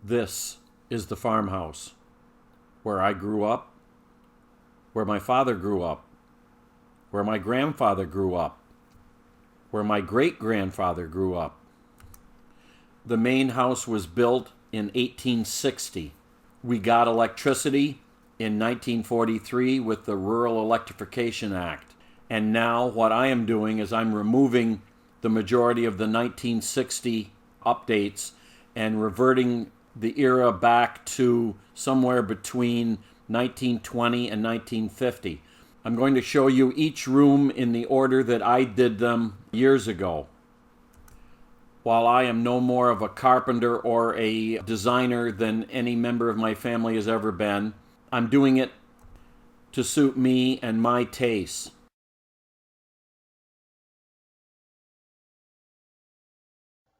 This is the farmhouse where I grew up, where my father grew up, where my grandfather grew up, where my great-grandfather grew up. The main house was built in 1860. We got electricity in 1943 with the Rural Electrification Act. And now what I am doing is I'm removing the majority of the 1960 updates and reverting the era back to somewhere between 1920 and 1950. I'm going to show you each room in the order that I did them years ago. While I am no more of a carpenter or a designer than any member of my family has ever been, I'm doing it to suit me and my tastes.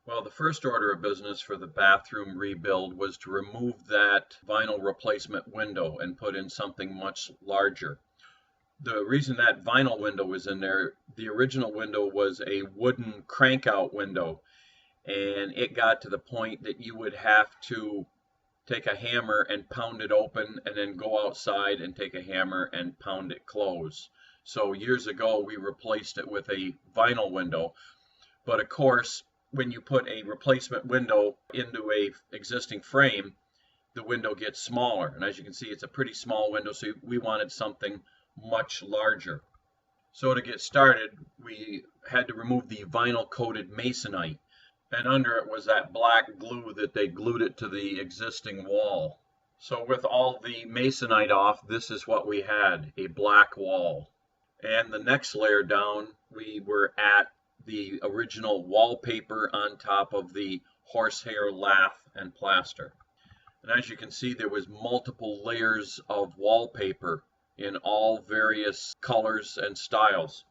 Well, the first order of business for the bathroom rebuild was to remove that vinyl replacement window and put in something much larger. The reason that vinyl window was in there, the original window was a wooden crank-out window, and it got to the point that you would have to take a hammer and pound it open and then go outside and take a hammer and pound it closed. So years ago we replaced it with a vinyl window, but of course when you put a replacement window into a existing frame, the window gets smaller, and as you can see it's a pretty small window, so we wanted something much larger. So to get started, we had to remove the vinyl coated masonite, and under it was that black glue that they glued it to the existing wall. So with all the masonite off, this is what we had, a black wall. And the next layer down, we were at the original wallpaper on top of the horsehair lath and plaster. And as you can see, there was multiple layers of wallpaper in all various colors and styles.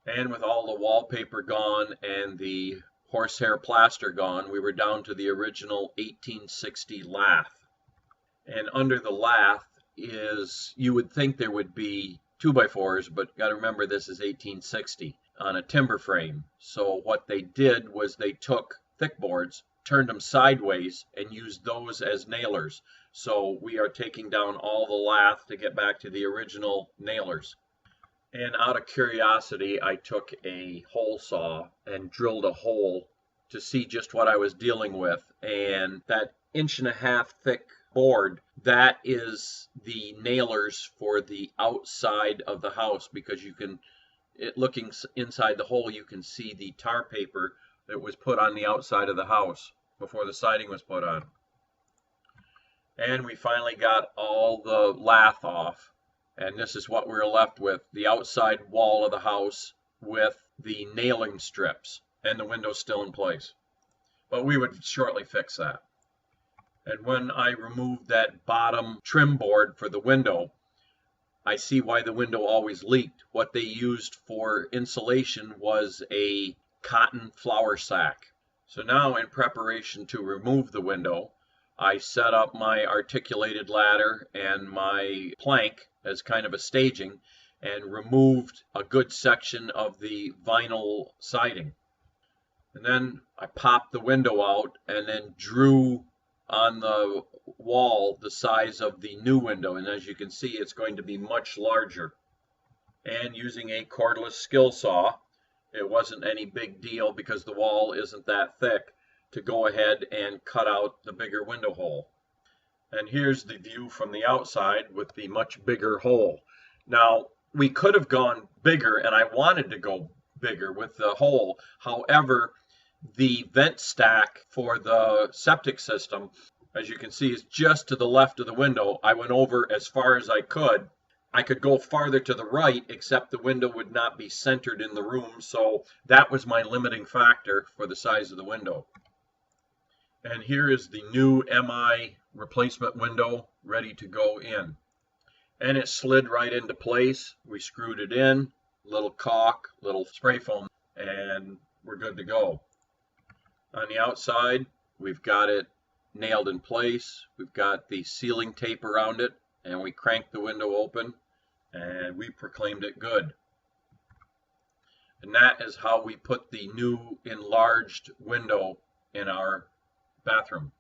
And with all the wallpaper gone and the horsehair plaster gone, we were down to the original 1860 lath. And under the lath is, you would think there would be 2x4s, but got to remember this is 1860 on a timber frame. So what they did was they took thick boards, turned them sideways, and used those as nailers. So we are taking down all the lath to get back to the original nailers. And out of curiosity, I took a hole saw and drilled a hole to see just what I was dealing with. And that 1.5 inch thick board, that is the nailers for the outside of the house, because you can, looking inside the hole, you can see the tar paper that was put on the outside of the house before the siding was put on. And we finally got all the lath off, and this is what we were left with, the outside wall of the house with the nailing strips, and the window's still in place. But we would shortly fix that. And when I removed that bottom trim board for the window, I see why the window always leaked. What they used for insulation was a cotton flour sack. So now, in preparation to remove the window, I set up my articulated ladder and my plank as kind of a staging and removed a good section of the vinyl siding. And then I popped the window out and then drew on the wall the size of the new window, and as you can see, it's going to be much larger. And using a cordless skill saw, it wasn't any big deal because the wall isn't that thick, to go ahead and cut out the bigger window hole. And here's the view from the outside with the much bigger hole. Now, we could have gone bigger, and I wanted to go bigger with the hole. However, the vent stack for the septic system, as you can see, is just to the left of the window. I went over as far as I could. I could go farther to the right, except the window would not be centered in the room, so that was my limiting factor for the size of the window. And here is the new MI replacement window ready to go in. And it slid right into place. We screwed it in, little caulk, little spray foam, and we're good to go. On the outside, we've got it nailed in place. We've got the sealing tape around it, and we cranked the window open, and we proclaimed it good. And that is how we put the new enlarged window in our bathroom.